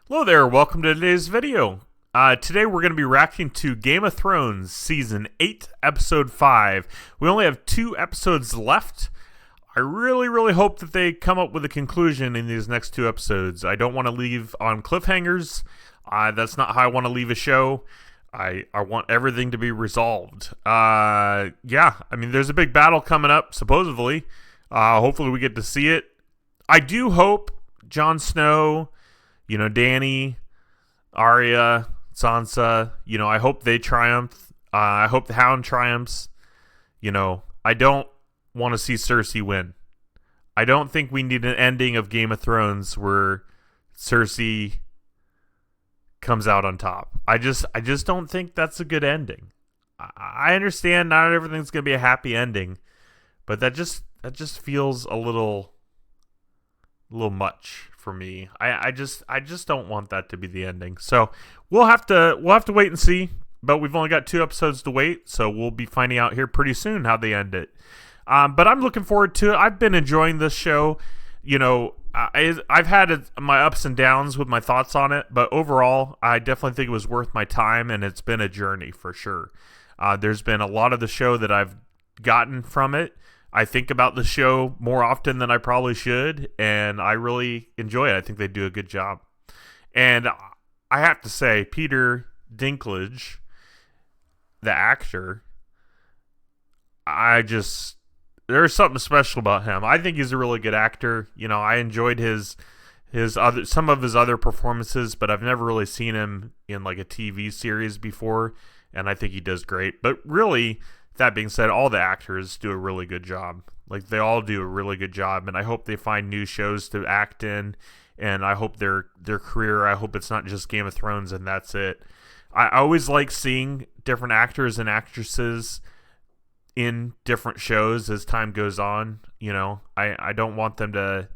Hello there, welcome to today's video. Today we're going to be reacting to Game of Thrones Season 8, Episode 5. We only have 2 episodes left. I really hope that they come up with a conclusion in these next 2 episodes. I don't want to leave on cliffhangers. That's not how I want to leave a show. I want everything to be resolved. Yeah, I mean, there's a big battle coming up, supposedly. Hopefully we get to see it. I do hope Jon Snow, Dany, Arya, Sansa, I hope they triumph. I hope the Hound triumphs. I don't want to see Cersei win. I don't think we need an ending of Game of Thrones where Cersei comes out on top. I just don't think that's a good ending. I understand not everything's going to be a happy ending, but that just feels a little much for me. I just don't want that to be the ending. So we'll have to wait and see. But we've only got 2 episodes to wait, so we'll be finding out here pretty soon how they end it. But I'm looking forward to it. I've been enjoying this show. I've had my ups and downs with my thoughts on it, but overall, I definitely think it was worth my time, and it's been a journey for sure. There's been a lot of the show that I've gotten from it. I think about the show more often than I probably should, and I really enjoy it. I think they do a good job. And I have to say, Peter Dinklage, the actor, there's something special about him. I think he's a really good actor. I enjoyed some of his other performances, but I've never really seen him in like a TV series before, and I think he does great. But really, that being said, all the actors do a really good job. Like, they all do a really good job, and I hope they find new shows to act in, and I hope their career, I hope it's not just Game of Thrones and that's it. I always like seeing different actors and actresses in different shows as time goes on. I don't want them to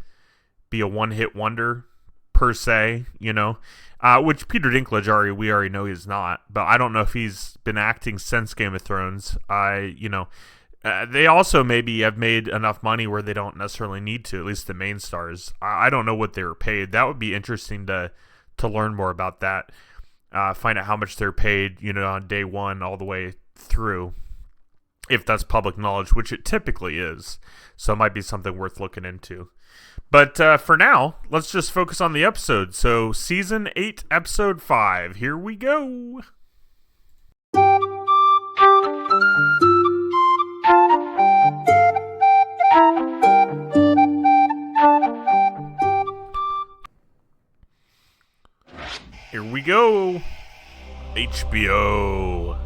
be a one-hit wonder per se, which Peter Dinklage we already know he's not, but I don't know if he's been acting since Game of Thrones. They also maybe have made enough money where they don't necessarily need to, at least the main stars. I don't know what they were paid. That would be interesting to learn more about that. Find out how much they're paid, on day one all the way through, if that's public knowledge, which it typically is. So it might be something worth looking into. But for now, let's just focus on the episode. So Season 8, Episode 5. Here we go. Here we go. HBO.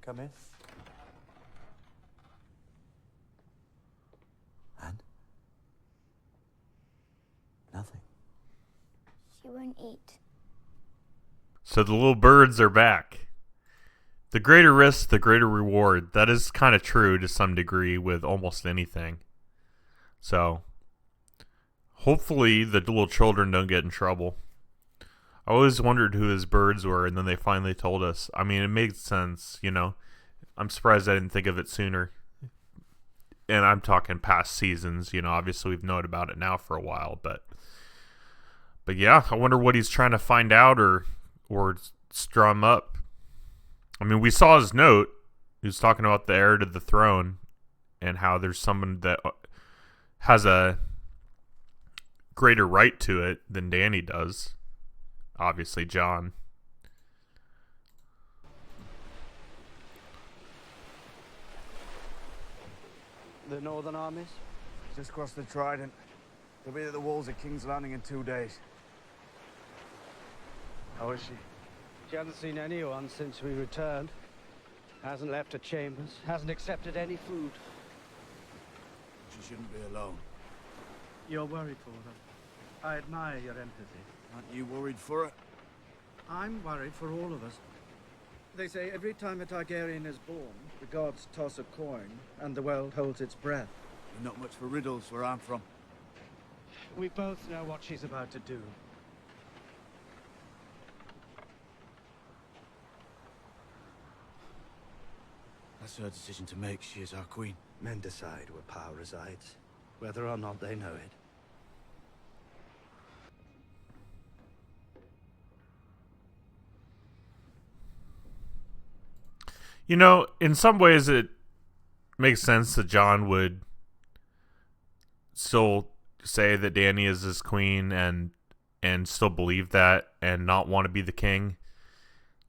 Come in. And? Nothing. She won't eat. So the little birds are back. The greater risk, the greater reward. That is kind of true to some degree with almost anything. So hopefully the little children don't get in trouble. I always wondered who his birds were, and then they finally told us. I mean, it makes sense, I'm surprised I didn't think of it sooner. And I'm talking past seasons, obviously we've known about it now for a while, but yeah, I wonder what he's trying to find out or strum up. I mean, we saw his note. He was talking about the heir to the throne and how there's someone that has a greater right to it than Dany does. Obviously, Jon. The northern armies? Just crossed the Trident. They'll be at the walls of King's Landing in 2 days. How is she? She hasn't seen anyone since we returned. Hasn't left her chambers. Hasn't accepted any food. She shouldn't be alone. You're worried for her. I admire your empathy. Aren't you worried for her? I'm worried for all of us. They say every time a Targaryen is born, the gods toss a coin, and the world holds its breath. You're not much for riddles where I'm from. We both know what she's about to do. That's her decision to make. She is our queen. Men decide where power resides, whether or not they know it. You know, in some ways it makes sense that Jon would still say that Dany is his queen and still believe that and not want to be the king.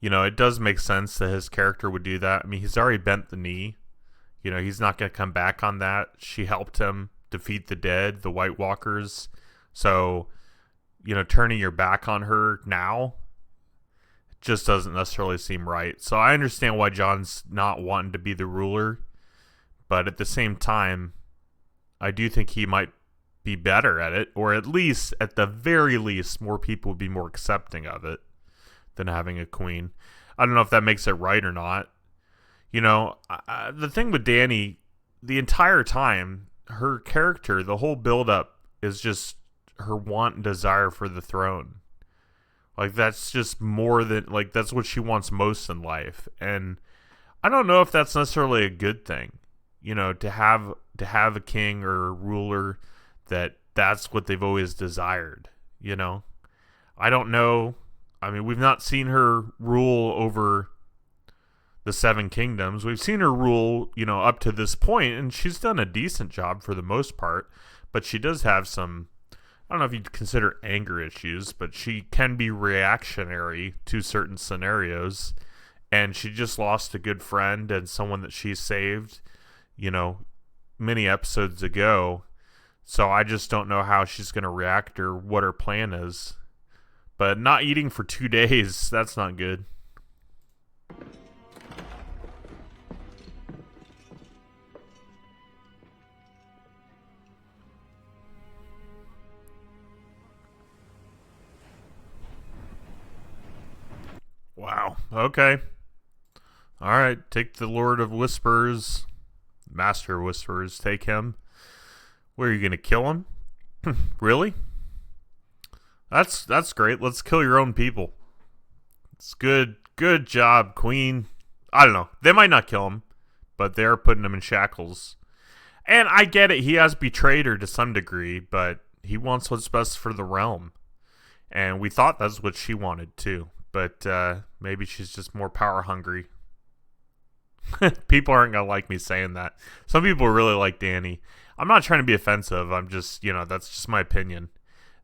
You know, it does make sense that his character would do that. I mean, he's already bent the knee. You know, he's not going to come back on that. She helped him defeat the dead, the White Walkers. So, you know, turning your back on her now just doesn't necessarily seem right. So I understand why Jon's not wanting to be the ruler, but at the same time, I do think he might be better at it, or at least, at the very least, more people would be more accepting of it than having a queen. I don't know if that makes it right or not. You know, the thing with Dany, the entire time, her character, the whole build-up is just her want and desire for the throne. Like, that's just more than, like, that's what she wants most in life. And I don't know if that's necessarily a good thing, you know, to have a king or a ruler that's what they've always desired, you know. I don't know. I mean, we've not seen her rule over the Seven Kingdoms. We've seen her rule, you know, up to this point, and she's done a decent job for the most part, but she does have some, I don't know if you'd consider anger issues, but she can be reactionary to certain scenarios, and she just lost a good friend and someone that she saved, you know, many episodes ago. So I just don't know how she's going to react or what her plan is. But not eating for 2 days, that's not good. Wow. Okay. All right. Take the Lord of Whispers, Master of Whispers. Take him. Where are you going to kill him? Really? That's great. Let's kill your own people. It's good. Good job, Queen. I don't know. They might not kill him, but they're putting him in shackles. And I get it. He has betrayed her to some degree, but he wants what's best for the realm. And we thought that's what she wanted too. But maybe she's just more power hungry. People aren't going to like me saying that. Some people really like Dany. I'm not trying to be offensive. I'm just, you know, that's just my opinion.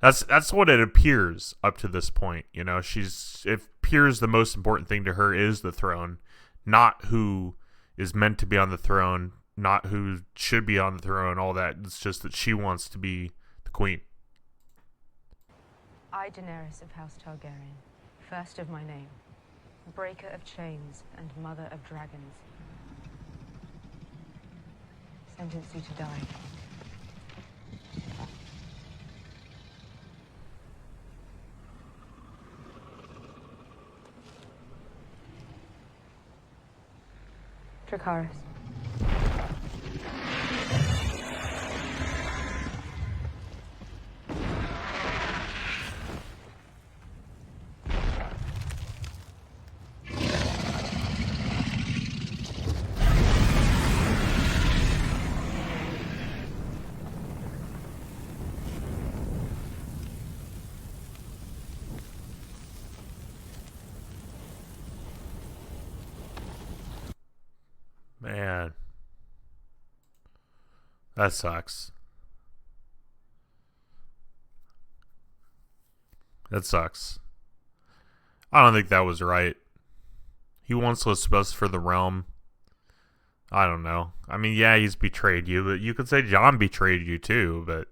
That's what it appears up to this point. You know, it appears the most important thing to her is the throne, not who is meant to be on the throne, not who should be on the throne, all that. It's just that she wants to be the queen. I, Daenerys of House Targaryen, first of my name, breaker of chains and mother of dragons, sentence you to die. Dracarys. Man. That sucks. That sucks. I don't think that was right. He wants what's best for the realm. I don't know. I mean, yeah, he's betrayed you, but you could say Jon betrayed you too, but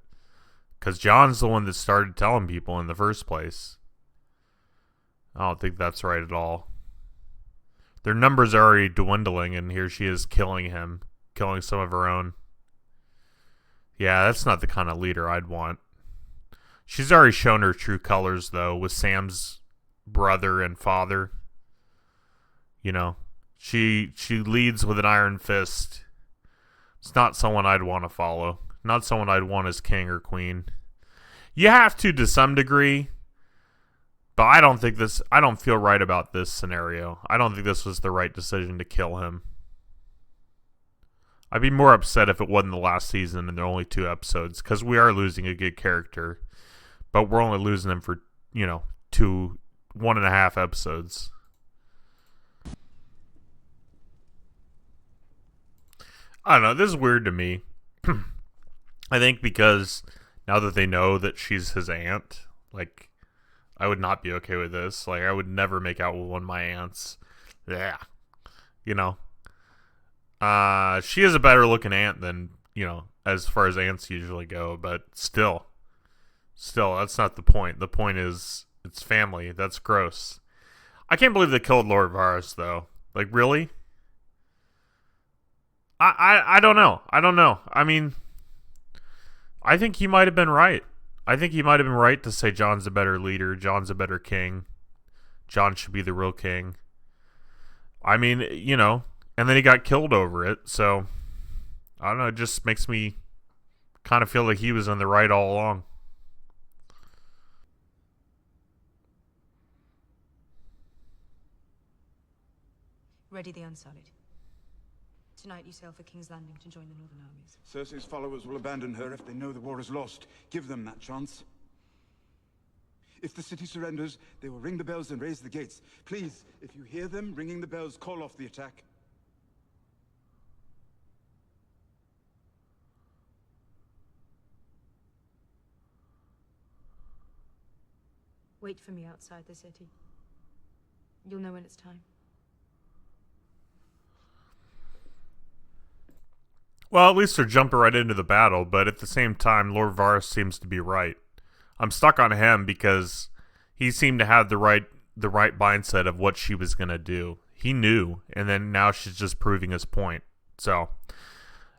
because Jon's the one that started telling people in the first place. I don't think that's right at all. Their numbers are already dwindling, and here she is killing him, killing some of her own. Yeah, that's not the kind of leader I'd want. She's already shown her true colors, though, with Sam's brother and father. You know, she leads with an iron fist. It's not someone I'd want to follow. Not someone I'd want as king or queen. You have to some degree. But I don't feel right about this scenario. I don't think this was the right decision to kill him. I'd be more upset if it wasn't the last season and there are only 2 episodes, because we are losing a good character, but we're only losing them for 1.5 episodes. I don't know. This is weird to me. I think because now that they know that she's his aunt, like, I would not be okay with this. Like, I would never make out with one of my aunts. Yeah. She is a better looking aunt than, as far as aunts usually go, but still, that's not the point. The point is, it's family. That's gross. I can't believe they killed Lord Varys, though. Like, really? I don't know. I mean, I think he might have been right. I think he might have been right to say Jon's a better leader. Jon's a better king. Jon should be the real king. I mean, and then he got killed over it. So, I don't know. It just makes me kind of feel like he was in the right all along. Ready the Unsullied. Tonight you sail for King's Landing to join the Northern armies. Cersei's followers will abandon her if they know the war is lost. Give them that chance. If the city surrenders, they will ring the bells and raise the gates. Please, if you hear them ringing the bells, call off the attack. Wait for me outside the city. You'll know when it's time. Well, at least they're jumping right into the battle, but at the same time, Lord Varys seems to be right. I'm stuck on him because he seemed to have the right mindset of what she was going to do. He knew, and then now she's just proving his point. So,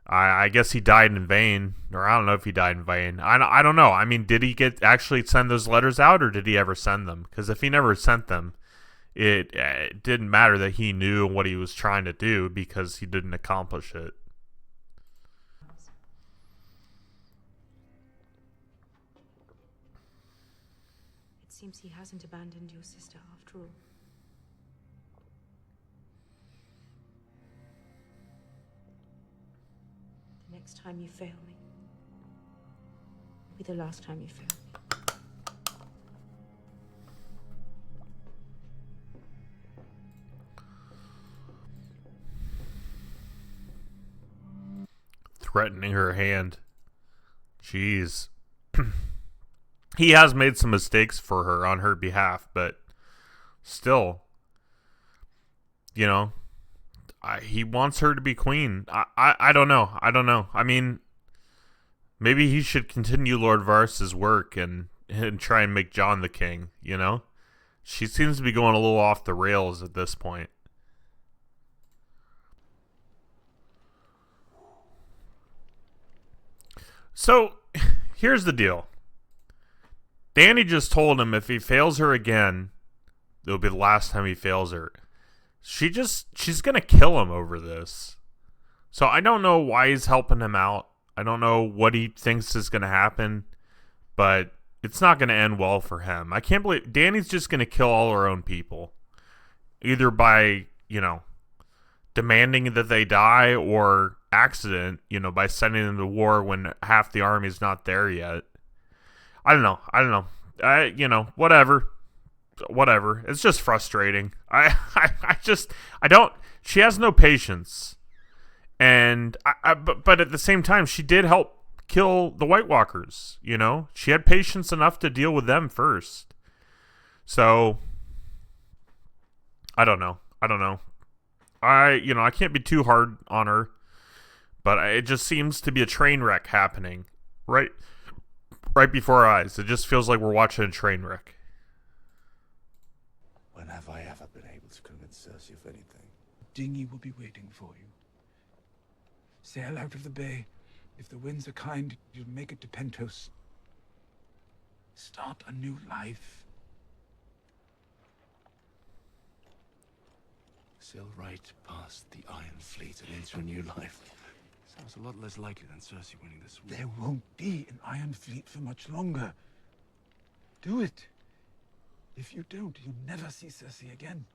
I guess he died in vain, or I don't know if he died in vain. I don't know. I mean, did he actually send those letters out, or did he ever send them? Because if he never sent them, it didn't matter that he knew what he was trying to do because he didn't accomplish it. Seems he hasn't abandoned your sister after all. The next time you fail me will be the last time you fail me. Threatening her hand. Jeez. He has made some mistakes for her on her behalf, but still, he wants her to be queen. I don't know. I mean, maybe he should continue Lord Varys' work and try and make Jon the king, She seems to be going a little off the rails at this point. So, here's the deal. Dany just told him if he fails her again, it'll be the last time he fails her. She's going to kill him over this. So I don't know why he's helping him out. I don't know what he thinks is going to happen, but it's not going to end well for him. I can't believe Dany's just going to kill all her own people. Either by, demanding that they die or accident, by sending them to war when half the army's not there yet. I don't know. Whatever. It's just frustrating. She has no patience. And, but at the same time, she did help kill the White Walkers, She had patience enough to deal with them first. So, I don't know. I can't be too hard on her. But it just seems to be a train wreck happening. Right before our eyes. It just feels like we're watching a train wreck. When have I ever been able to convince Cersei of anything? Dinghy will be waiting for you. Sail out of the bay. If the winds are kind, you'll make it to Pentos. Start a new life. Sail right past the Iron Fleet and into a new life. Sounds a lot less likely than Cersei winning this war. There won't be an Iron Fleet for much longer. Do it. If you don't, you'll never see Cersei again.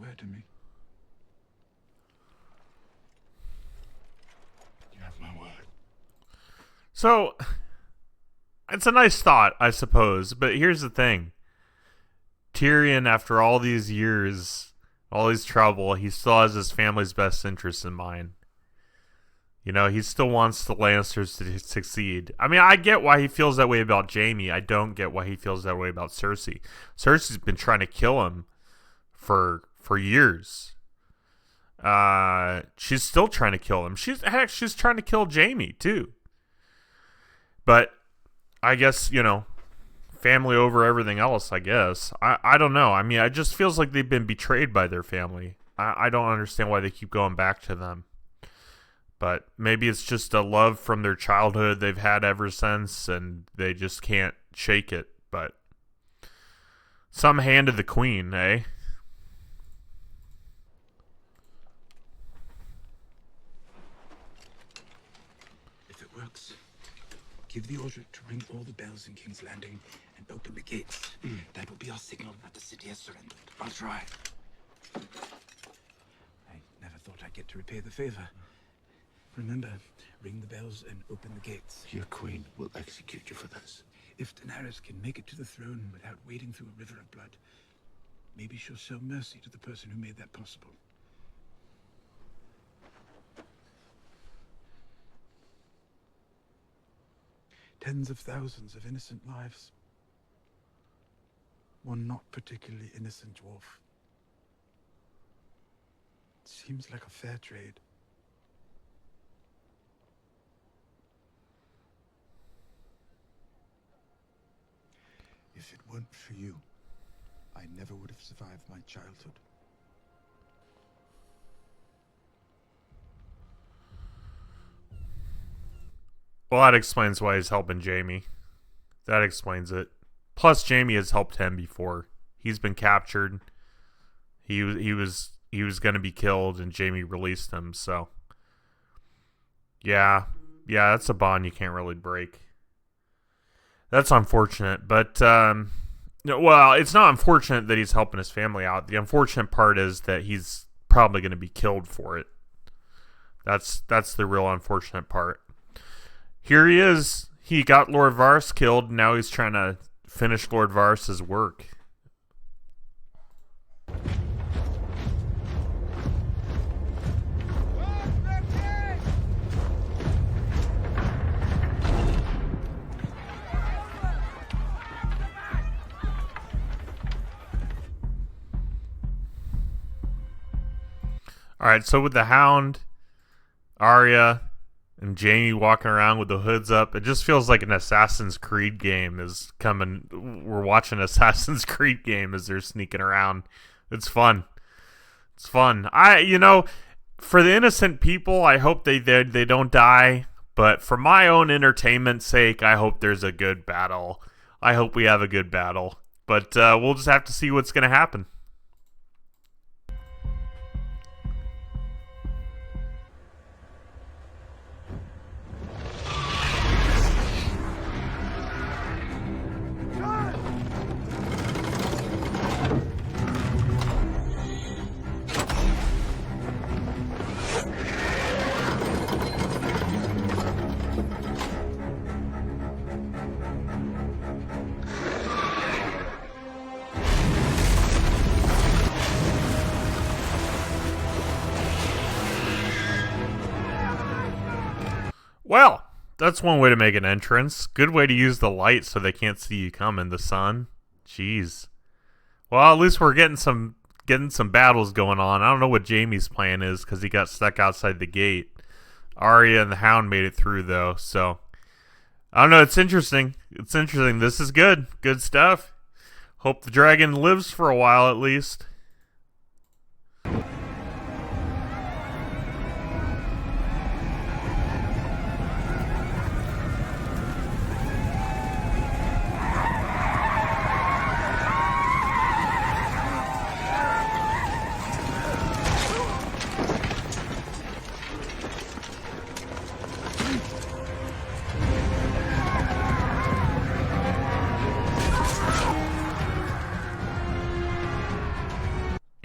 swear to me? You have my word. So, it's a nice thought, I suppose, but here's the thing. Tyrion, after all these years, all his trouble, he still has his family's best interests in mind. You know, he still wants the Lannisters to succeed. I mean, I get why he feels that way about Jaime. I don't get why he feels that way about Cersei. Cersei's been trying to kill him for years. She's still trying to kill him. She's trying to kill Jaime, too. But I guess, you know, family over everything else, I guess. I don't know. I mean, it just feels like they've been betrayed by their family. I don't understand why they keep going back to them. But maybe it's just a love from their childhood they've had ever since, and they just can't shake it. But some hand of the queen, eh? If it works, give the order to ring all the bells in King's Landing and open the gates. That will be our signal that the city has surrendered. I'll try. I never thought I'd get to repay the favor. Remember, ring the bells and open the gates. Your queen will execute you for this. If Daenerys can make it to the throne without wading through a river of blood, maybe she'll show mercy to the person who made that possible. Tens of thousands of innocent lives. One not particularly innocent dwarf. Seems like a fair trade. If it weren't for you, I never would have survived my childhood. Well, that explains why he's helping Jaime. That explains it. Plus, Jaime has helped him before. He's been captured. He was going to be killed, and Jaime released him. So, yeah, that's a bond you can't really break. That's unfortunate, but well, it's not unfortunate that he's helping his family out. The unfortunate part is that he's probably going to be killed for it. That's the real unfortunate part. Here he is. He got Lord Varys killed, and now he's trying to finish Lord Varys' work. Alright, so with the Hound, Arya, and Jaime walking around with the hoods up, it just feels like an Assassin's Creed game is coming. We're watching Assassin's Creed game as they're sneaking around. It's fun. It's fun. For the innocent people, I hope they don't die. But for my own entertainment's sake, I hope there's a good battle. I hope we have a good battle. But we'll just have to see what's going to happen. Well, that's one way to make an entrance. Good way to use the light so they can't see you coming. The sun. Jeez. Well, at least we're getting some battles going on. I don't know what Jaime's plan is because he got stuck outside the gate. Arya and the Hound made it through though, so I don't know. It's interesting. It's interesting. This is good. Good stuff. Hope the dragon lives for a while at least.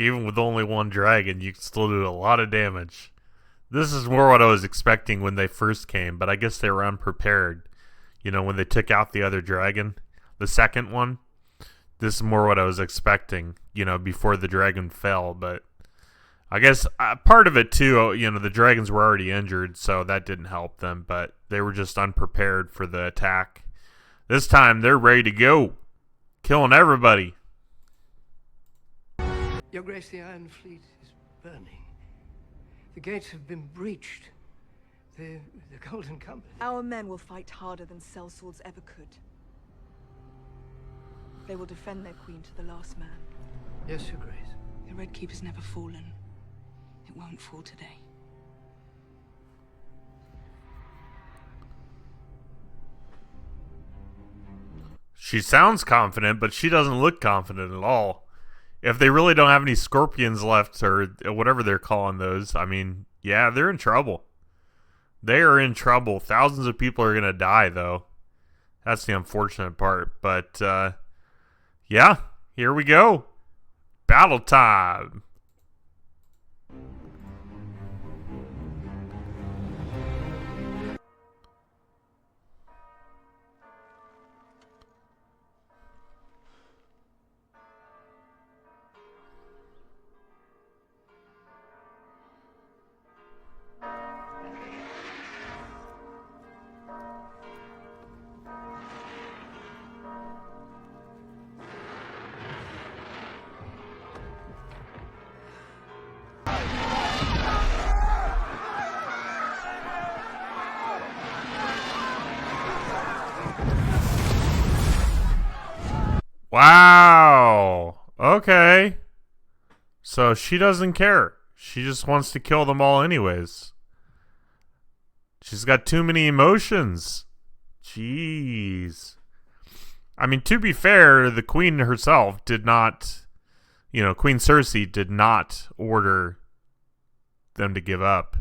Even with only one dragon, you can still do a lot of damage. This is more what I was expecting when they first came, but I guess they were unprepared. You know, when they took out the other dragon, the second one, this is more what I was expecting, you know, before the dragon fell. But I guess part of it too, you know, the dragons were already injured, so that didn't help them, but they were just unprepared for the attack. This time, they're ready to go, killing everybody. Your Grace, the Iron Fleet is burning. The gates have been breached. The Golden Company. Our men will fight harder than sellswords ever could. They will defend their queen to the last man. Yes, Your Grace. The Red Keep has never fallen. It won't fall today. She sounds confident, but she doesn't look confident at all. If they really don't have any scorpions left, or whatever they're calling those, I mean, yeah, they're in trouble. They are in trouble. Thousands of people are going to die, though. That's the unfortunate part. But, yeah, here we go. Battle time. Wow. Okay. So she doesn't care. She just wants to kill them all anyways. She's got too many emotions. Jeez. I mean, to be fair, the queen herself did not, you know, Queen Cersei did not order them to give up.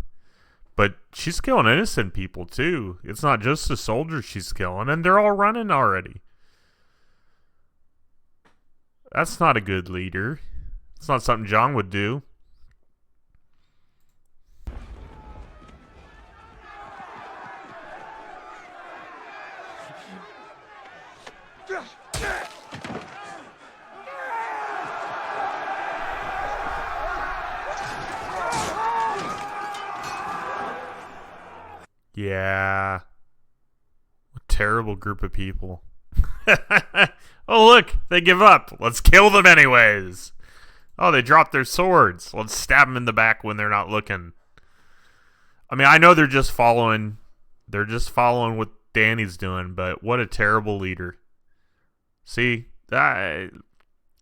But she's killing innocent people too. It's not just the soldiers she's killing, and they're all running already. That's not a good leader. It's not something Jon would do. Yeah. What a terrible group of people. Oh, look, they give up. Let's kill them anyways. Oh, they dropped their swords. Let's stab them in the back when they're not looking. I mean, I know they're just following what Dany's doing, but what a terrible leader. See, that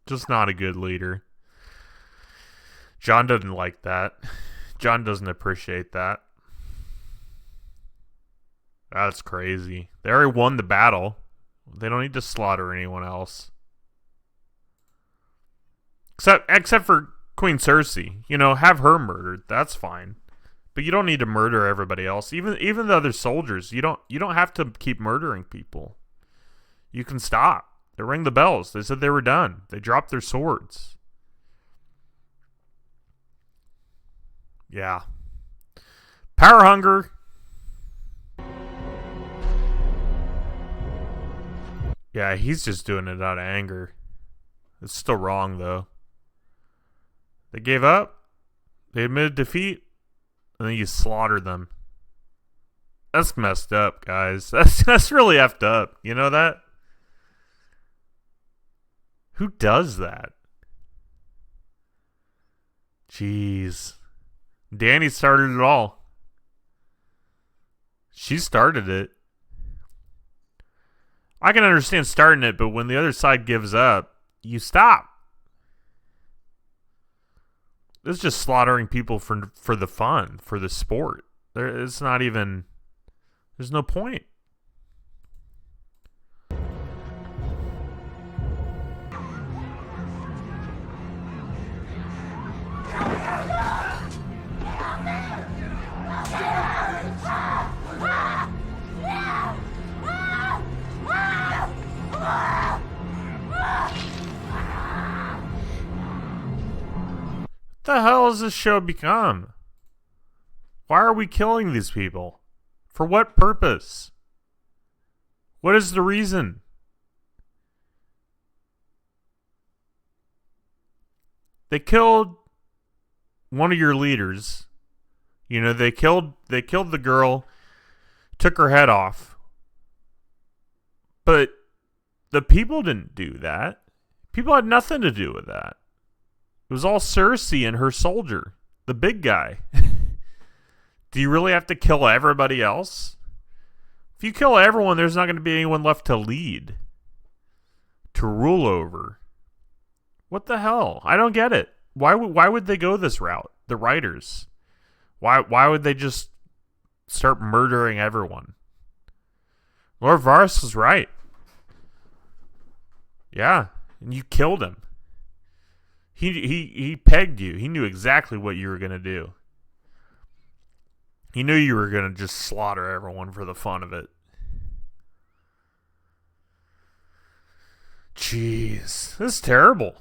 just not a good leader. Jon doesn't like that. Jon doesn't appreciate that. That's crazy. They already won the battle. They don't need to slaughter anyone else. Except for Queen Cersei. You know, have her murdered. That's fine. But you don't need to murder everybody else. Even the other soldiers. You don't have to keep murdering people. You can stop. They rang the bells. They said they were done. They dropped their swords. Yeah. Power hunger. Yeah, he's just doing it out of anger. It's still wrong, though. They gave up. They admitted defeat. And then you slaughtered them. That's messed up, guys. That's really effed up. You know that? Who does that? Jeez. Dany started it all. She started it. I can understand starting it, but when the other side gives up, you stop. It's just slaughtering people for the fun, for the sport. It's not even... There's no point. has this show become? Why are we killing these people? For what purpose? What is the reason? They killed one of your leaders. You know, they killed the girl, took her head off. But the people didn't do that. People had nothing to do with that. It was all Cersei and her soldier, the big guy. Do you really have to kill everybody else? If you kill everyone, there's not going to be anyone left to lead, to rule over. What the hell? I don't get it. Why would they go this route? The writers. Why would they just start murdering everyone? Lord Varys was right. Yeah, and you killed him. He pegged you. He knew exactly what you were going to do. He knew you were going to just slaughter everyone for the fun of it. Jeez, this is terrible.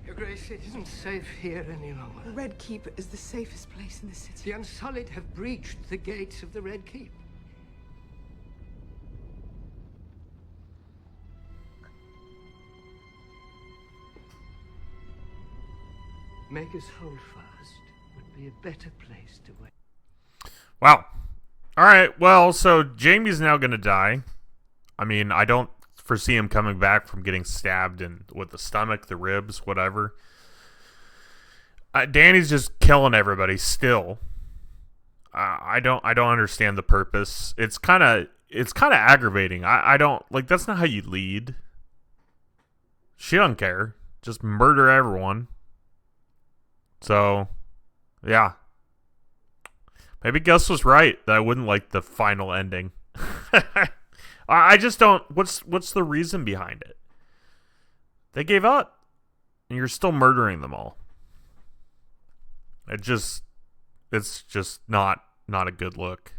Your Grace, it isn't safe here any longer. The Red Keep is the safest place in the city. The Unsullied have breached the gates of the Red Keep. Maker's Holdfast would be a better place to wait. Wow. All right. Well, so Jaime's now going to die. I mean, I don't foresee him coming back from getting stabbed with the stomach, the ribs, whatever. Dany's just killing everybody still. I don't understand the purpose. It's kind of aggravating. I don't like. That's not how you lead. She don't care. Just murder everyone. So, yeah. Maybe Gus was right that I wouldn't like the final ending. I just don't. What's the reason behind it? They gave up, and you're still murdering them all. It's just not a good look.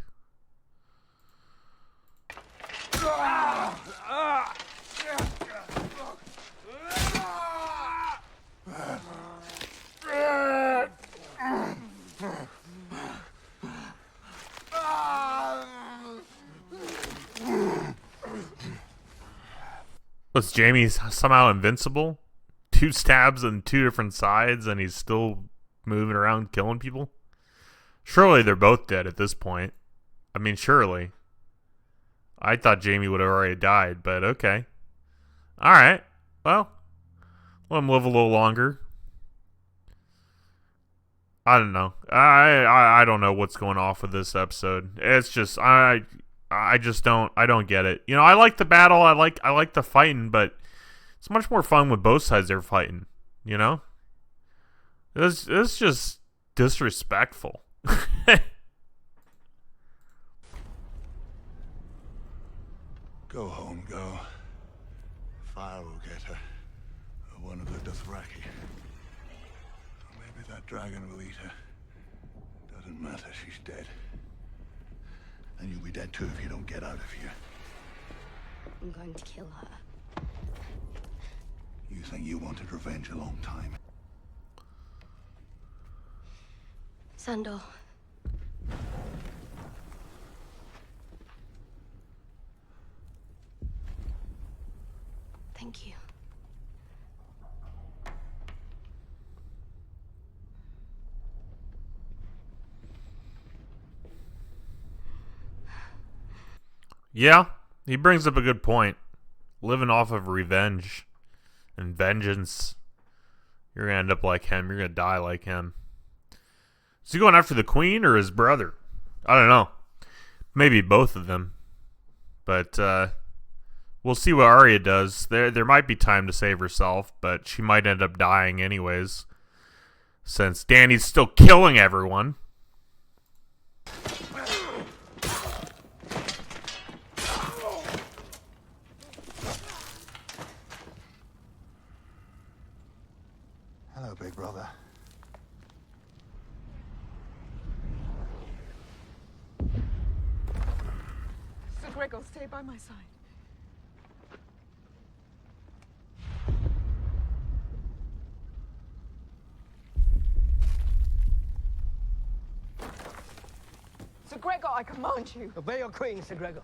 Was Jaime somehow invincible? 2 stabs on 2 different sides, and he's still moving around killing people? Surely they're both dead at this point. I mean, surely. I thought Jaime would have already died, but okay. Alright. Well, let him live a little longer. I don't know. I don't know what's going off with this episode. It's just I don't get it. You know, I like the battle, I like the fighting, but it's much more fun with both sides they're fighting, you know? It's just disrespectful. Go home, go. Fire will get her. Or one of the Dothraki. Or maybe that dragon will eat her. Doesn't matter, she's dead. And you'll be dead too if you don't get out of here. I'm going to kill her. You think you wanted revenge a long time? Sandor. Thank you. Yeah, he brings up a good point. Living off of revenge and vengeance. You're going to end up like him. You're going to die like him. Is he going after the queen or his brother? I don't know. Maybe both of them. But, We'll see what Arya does. There might be time to save herself, but she might end up dying anyways, since Dany's still killing everyone. Hello, big brother. Sir Gregor, stay by my side. Sir Gregor, I command you. Obey your queen, Sir Gregor.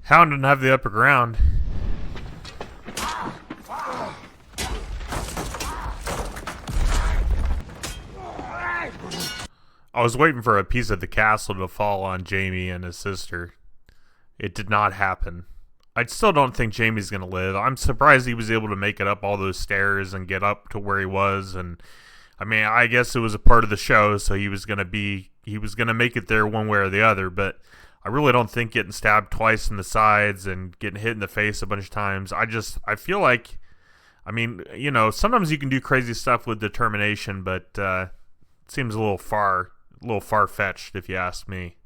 Hound didn't have the upper ground. I was waiting for a piece of the castle to fall on Jaime and his sister. It did not happen. I still don't think Jaime's going to live. I'm surprised he was able to make it up all those stairs and get up to where he was. And I mean, I guess it was a part of the show, so he was going to make it there one way or the other, but I really don't think getting stabbed twice in the sides and getting hit in the face a bunch of times. I feel like, I mean, you know, sometimes you can do crazy stuff with determination, but it seems a little far-fetched if you ask me.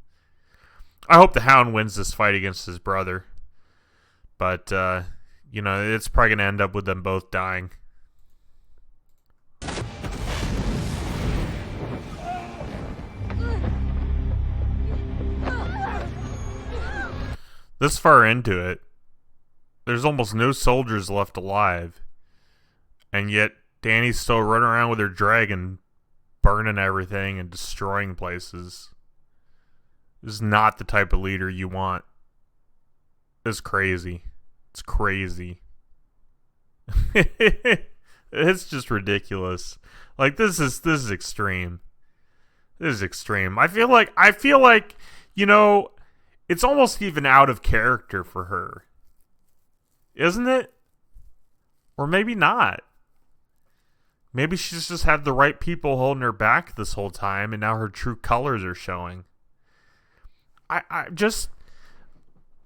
I hope the Hound wins this fight against his brother, but you know, it's probably going to end up with them both dying. This far into it, there's almost no soldiers left alive, and yet Dany's still running around with her dragon, burning everything and destroying places. This is not the type of leader you want. It's crazy. It's crazy. It's just ridiculous. Like, this is extreme. This is extreme. I feel like, you know, it's almost even out of character for her. Isn't it? Or maybe not. Maybe she's just had the right people holding her back this whole time, and now her true colors are showing. I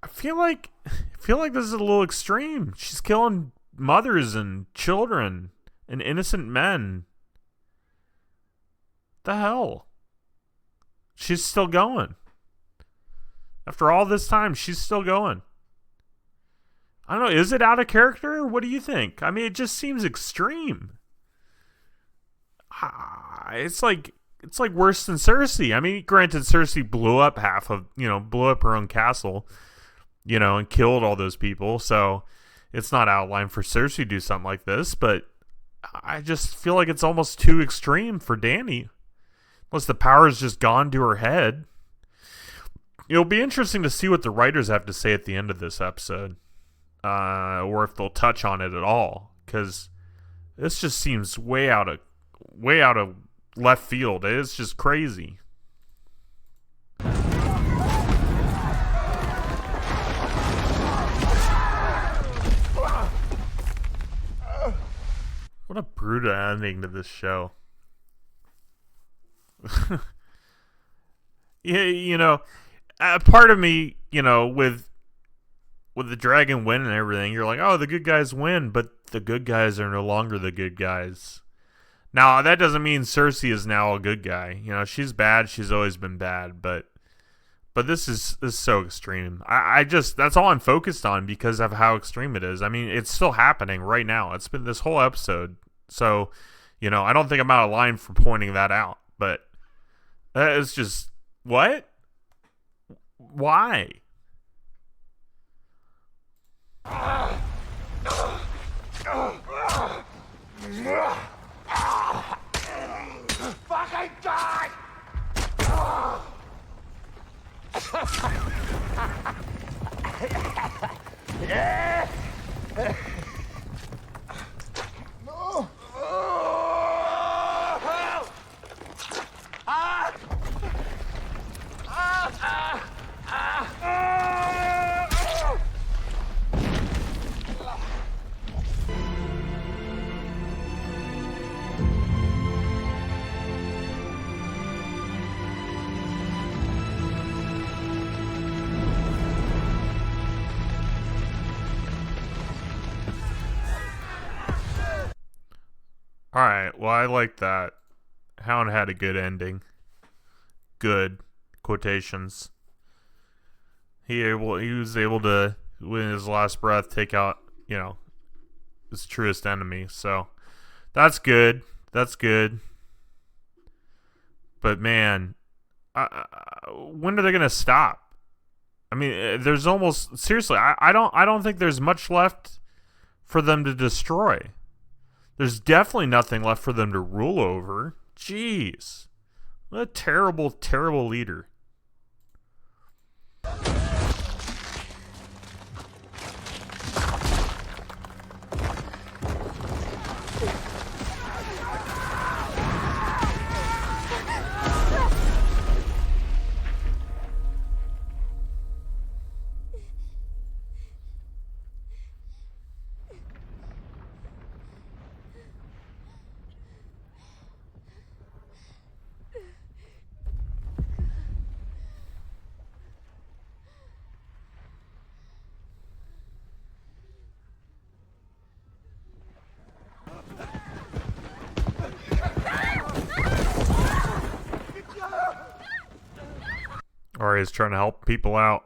feel like this is a little extreme. She's killing mothers and children and innocent men. The hell? She's still going. After all this time, she's still going. I don't know, is it out of character? What do you think? I mean, it just seems extreme. It's like worse than Cersei. I mean, granted, Cersei blew up blew up her own castle, you know, and killed all those people. So it's not outlined for Cersei to do something like this, but I just feel like it's almost too extreme for Dany. Unless the power's just gone to her head. It'll be interesting to see what the writers have to say at the end of this episode, or if they'll touch on it at all, because this just seems way out of left field. It's just crazy. What a brutal ending to this show. Yeah, you know, part of me, you know, with the dragon win and everything, you're like, oh, the good guys win, but the good guys are no longer the good guys. Now, that doesn't mean Cersei is now a good guy. You know, she's bad. She's always been bad, but this is so extreme. I just, that's all I'm focused on because of how extreme it is. I mean, it's still happening right now. It's been this whole episode. So, you know, I don't think I'm out of line for pointing that out, but it's just, what? Why? Fucking die! Alright, well, I like that. Hound had a good ending. Good. Quotations. He was able to, with his last breath, take out, his truest enemy. So, that's good. That's good. But, man, when are they going to stop? I mean, there's almost... Seriously, I don't think there's much left for them to destroy. There's definitely nothing left for them to rule over. Jeez. What a terrible, terrible leader. Arya's trying to help people out.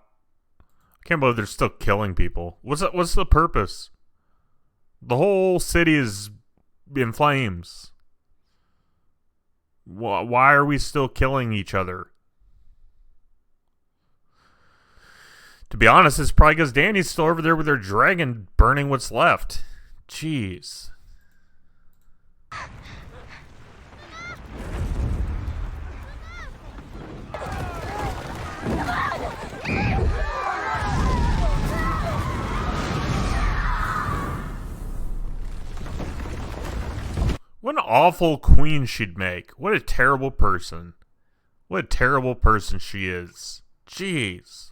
I can't believe they're still killing people. What's the purpose? The whole city is in flames. Why are we still killing each other? To be honest, it's probably because Dany's still over there with her dragon burning what's left. Jeez. What an awful queen she'd make. What a terrible person. What a terrible person she is. Jeez.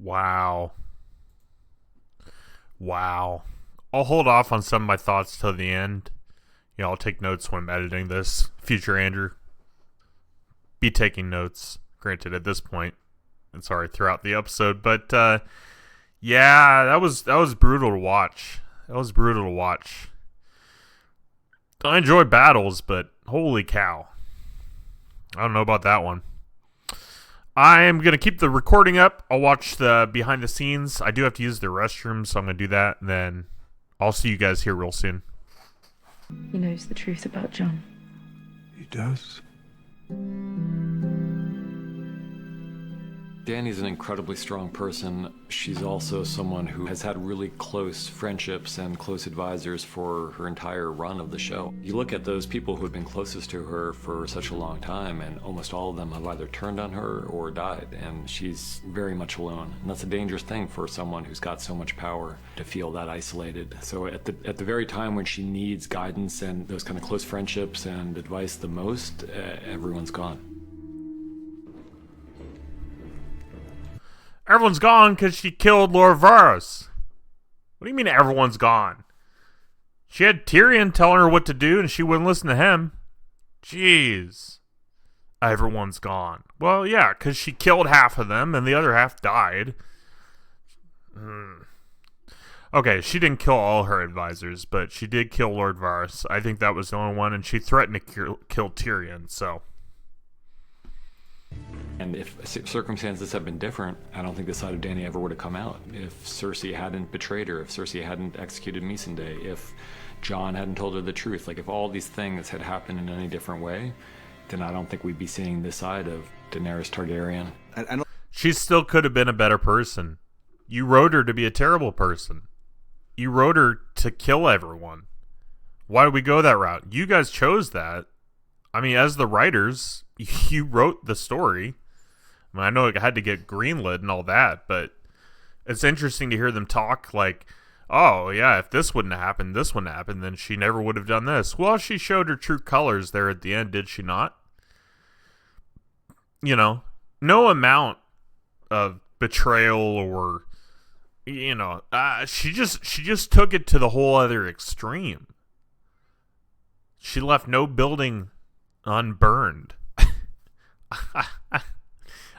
Wow. Wow. I'll hold off on some of my thoughts till the end. I'll take notes when I'm editing this. Future Andrew. Be taking notes. Granted, at this point. And sorry, throughout the episode. But, yeah, that was brutal to watch. That was brutal to watch. I enjoy battles, but holy cow. I don't know about that one. I am going to keep the recording up. I'll watch the behind the scenes. I do have to use the restroom, so I'm going to do that. And then I'll see you guys here real soon. He knows the truth about John. He does. Dany's an incredibly strong person. She's also someone who has had really close friendships and close advisors for her entire run of the show. You look at those people who have been closest to her for such a long time, and almost all of them have either turned on her or died, and she's very much alone. And that's a dangerous thing for someone who's got so much power, to feel that isolated. So at the very time when she needs guidance and those kind of close friendships and advice the most, everyone's gone. Everyone's gone because she killed Lord Varys. What do you mean everyone's gone? She had Tyrion telling her what to do and she wouldn't listen to him. Jeez. Everyone's gone. Well, yeah, because she killed half of them and the other half died. Okay, she didn't kill all her advisors, but she did kill Lord Varys. I think that was the only one, and she threatened to kill Tyrion, so... And if circumstances had been different, I don't think the side of Dany ever would have come out. If Cersei hadn't betrayed her, if Cersei hadn't executed Missandei, if Jon hadn't told her the truth, like if all these things had happened in any different way, then I don't think we'd be seeing this side of Daenerys Targaryen. She still could have been a better person. You wrote her to be a terrible person. You wrote her to kill everyone. Why did we go that route? You guys chose that. I mean, as the writers, you wrote the story. I mean, I know it had to get greenlit and all that, but it's interesting to hear them talk like, oh, yeah, if this wouldn't have happened, this wouldn't happen, then she never would have done this. Well, she showed her true colors there at the end, did she not? You know, no amount of betrayal or, you know, she just took it to the whole other extreme. She left no building unburned.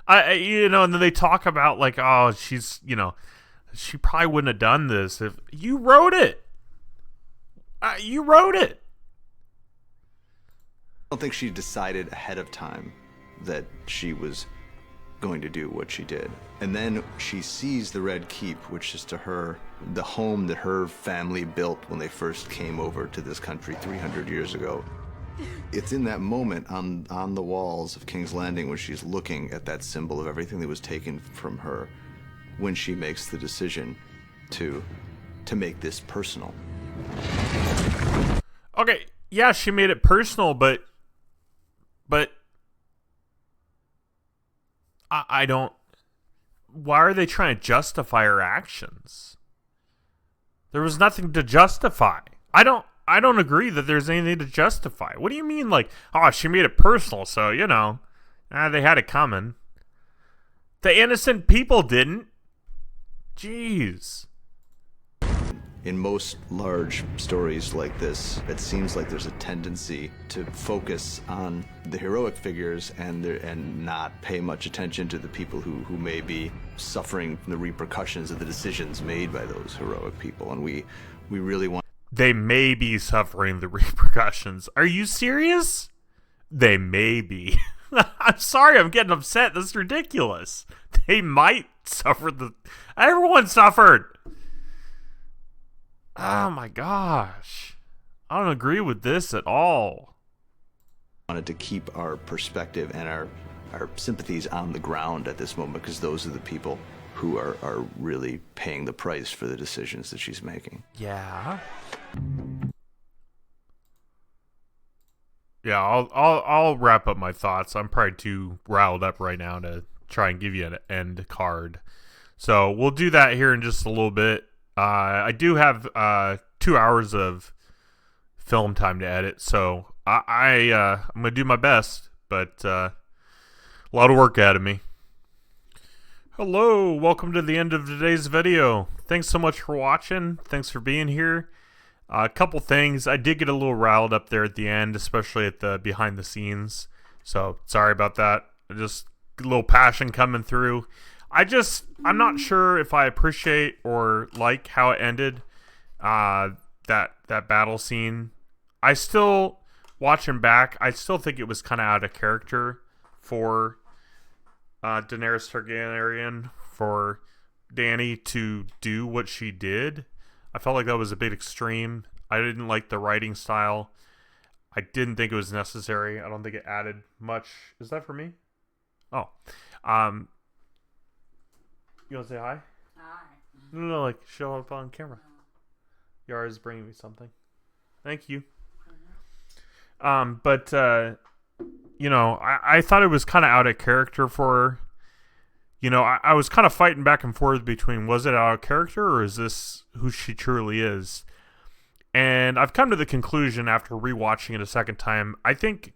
You know, and then they talk about like, oh, she's, you know, she probably wouldn't have done this if you wrote it. You wrote it. I don't think she decided ahead of time that she was going to do what she did. And then she sees the Red Keep, which is to her the home that her family built when they first came over to this country 300 years ago. It's in that moment on the walls of King's Landing when she's looking at that symbol of everything that was taken from her, when she makes the decision to make this personal. Okay, yeah, she made it personal, but I don't... Why are they trying to justify her actions? There was nothing to justify. I don't agree that there's anything to justify. What do you mean, like, oh, she made it personal, so, you know, they had it coming. The innocent people didn't. Jeez. In most large stories like this, it seems like there's a tendency to focus on the heroic figures and not pay much attention to the people who may be suffering from the repercussions of the decisions made by those heroic people. And we really want... They may be suffering the repercussions. Are you serious? They may be. I'm sorry, I'm getting upset. This is ridiculous. They might suffer the... Everyone suffered. Oh my gosh. I don't agree with this at all. Wanted to keep our perspective and our sympathies on the ground at this moment, because those are the people who are really paying the price for the decisions that she's making. Yeah. Yeah, I'll wrap up my thoughts. I'm probably too riled up right now to try and give you an end card. So we'll do that here in just a little bit. I do have 2 hours of film time to edit, so I'm going to do my best, but a lot of work ahead of me. Hello, welcome to the end of today's video. Thanks so much for watching. Thanks for being here. A couple things. I did get a little riled up there at the end, especially at the behind the scenes, so sorry about that. Just a little passion coming through. I'm not sure if I appreciate or like how it ended, that battle scene. I still, watching back, I still think it was kind of out of character for Daenerys Targaryen, for Dany to do what she did. I felt like that was a bit extreme. I didn't like the writing style. I didn't think it was necessary. I don't think it added much. Is that for me? Oh. You want to say hi? Hi. No, like show up on camera. Yara's bringing me something. Thank you. But you know, I thought it was kind of out of character for her. You know, I was kind of fighting back and forth between, was it out of character or is this who she truly is? And I've come to the conclusion after rewatching it a second time, I think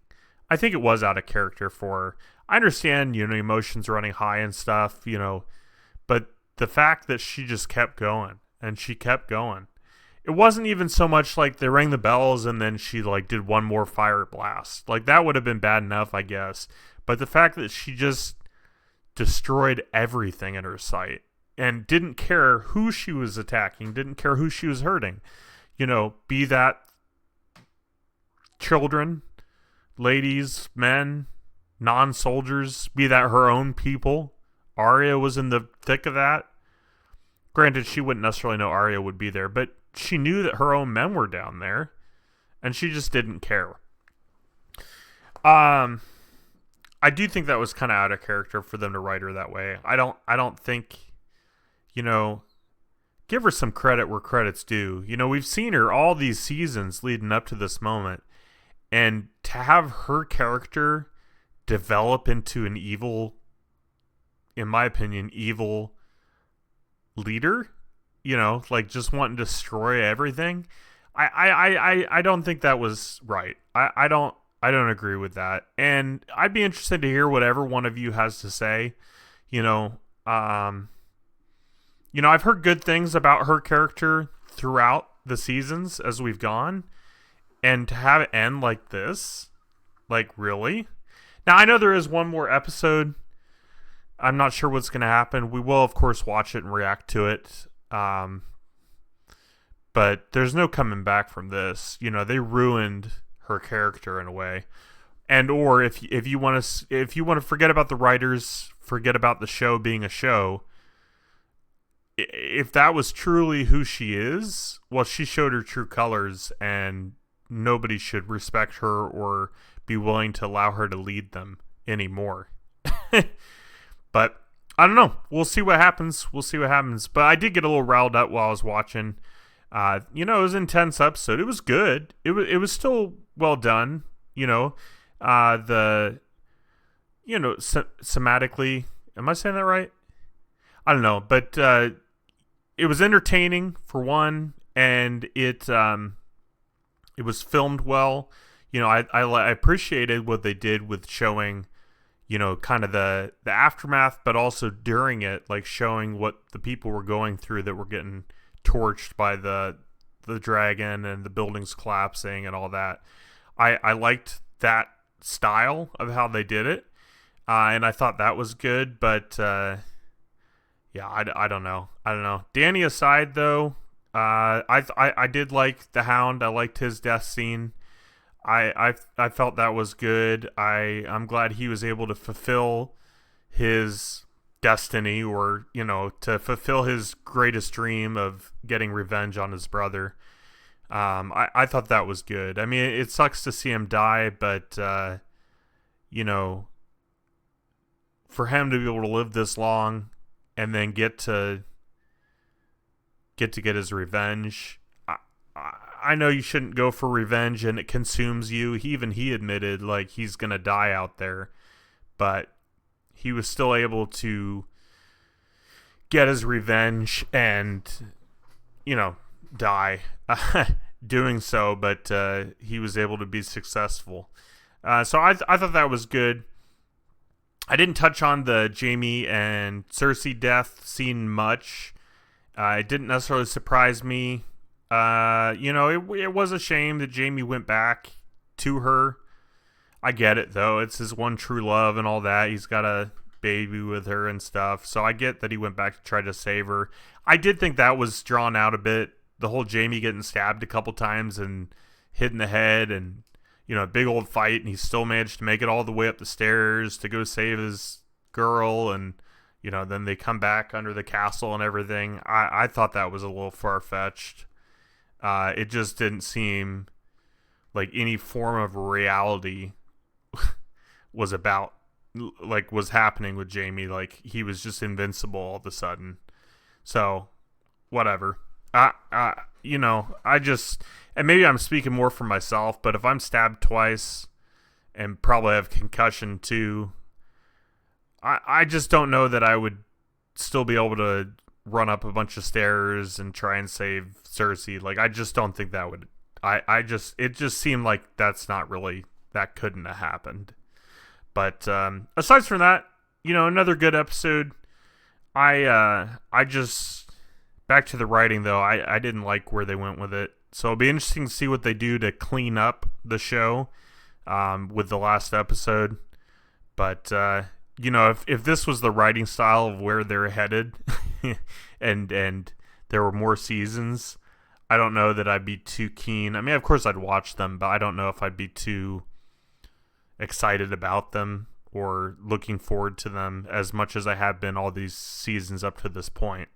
it was out of character for her. I understand, you know, emotions running high and stuff, you know, but the fact that she just kept going and she kept going. It wasn't even so much like they rang the bells and then she like did one more fire blast. Like that would have been bad enough, I guess. But the fact that she just destroyed everything in her sight and didn't care who she was attacking, didn't care who she was hurting. You know, be that children, ladies, men, non-soldiers, be that her own people. Arya was in the thick of that. Granted, she wouldn't necessarily know Arya would be there, but she knew that her own men were down there, and she just didn't care. I do think that was kind of out of character for them to write her that way. I don't think, you know, give her some credit where credit's due. You know, we've seen her all these seasons leading up to this moment, and to have her character develop into an evil, in my opinion, evil leader, you know, like just wanting to destroy everything. I don't think that was right. I don't agree with that. And I'd be interested to hear whatever one of you has to say. You know, I've heard good things about her character throughout the seasons as we've gone, and to have it end like this, like really? Now I know there is one more episode. I'm not sure what's going to happen. We will, of course, watch it and react to it. But there's no coming back from this. You know, they ruined her character in a way. And or if you want to forget about the writers, forget about the show being a show. If that was truly who she is, well, she showed her true colors, and nobody should respect her or be willing to allow her to lead them anymore. But I don't know. We'll see what happens. But I did get a little riled up while I was watching. You know, it was an intense episode. It was good. It was still well done. You know, somatically, am I saying that right? I don't know, but it was entertaining for one, and it was filmed well. You know, I appreciated what they did with showing, you know, kind of the aftermath, but also during it, like showing what the people were going through that were getting torched by the dragon and the buildings collapsing and all that. I liked that style of how they did it, and I thought that was good. But yeah, I don't know. Dany aside, though, I did like the Hound. I liked his death scene. I felt that was good. I'm glad he was able to fulfill his destiny, or, you know, to fulfill his greatest dream of getting revenge on his brother. I thought that was good. I mean, it sucks to see him die, but you know, for him to be able to live this long and then get to get his revenge. I know you shouldn't go for revenge and it consumes you. He admitted like he's going to die out there, but he was still able to get his revenge and, you know, die doing so, but he was able to be successful. So I thought that was good. I didn't touch on the Jaime and Cersei death scene much. It didn't necessarily surprise me. You know, it was a shame that Jaime went back to her. I get it, though. It's his one true love and all that. He's got a baby with her and stuff. So I get that he went back to try to save her. I did think that was drawn out a bit. The whole Jaime getting stabbed a couple times and hit in the head, and, you know, a big old fight, and he still managed to make it all the way up the stairs to go save his girl, and, you know, then they come back under the castle and everything. I thought that was a little far-fetched. It just didn't seem like any form of reality was about like was happening with Jaime. Like he was just invincible all of a sudden. So whatever. You know, and maybe I'm speaking more for myself, but if I'm stabbed twice and probably have concussion too, I just don't know that I would still be able to run up a bunch of stairs and try and save Cersei. Like, I just don't think that would, it just seemed like that couldn't have happened. But, aside from that, you know, another good episode. Back to the writing though, I didn't like where they went with it. So it'll be interesting to see what they do to clean up the show, with the last episode. But, you know, if this was the writing style of where they're headed and there were more seasons, I don't know that I'd be too keen. I mean, of course I'd watch them, but I don't know if I'd be too excited about them or looking forward to them as much as I have been all these seasons up to this point.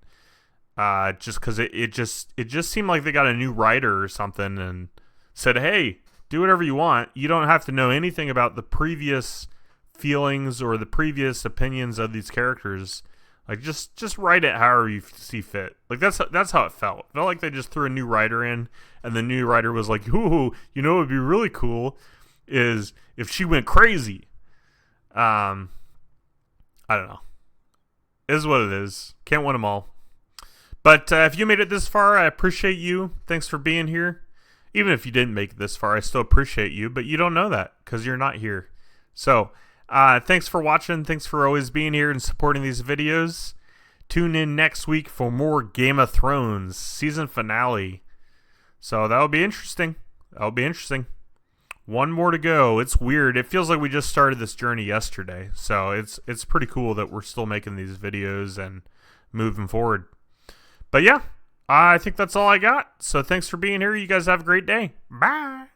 Just because it just seemed like they got a new writer or something and said, hey, do whatever you want. You don't have to know anything about the previous feelings or the previous opinions of these characters. Like, just write it however you see fit. Like, that's how it felt. It felt like they just threw a new writer in, and the new writer was like, ooh, you know what would be really cool is if she went crazy. I don't know. It is what it is. Can't win them all. But if you made it this far, I appreciate you. Thanks for being here. Even if you didn't make it this far, I still appreciate you, but you don't know that because you're not here. So, thanks for watching. Thanks for always being here and supporting these videos. Tune in next week for more Game of Thrones season finale. So that'll be interesting. One more to go. It's weird. It feels like we just started this journey yesterday. So it's pretty cool that we're still making these videos and moving forward. But yeah, I think that's all I got. So thanks for being here. You guys have a great day. Bye.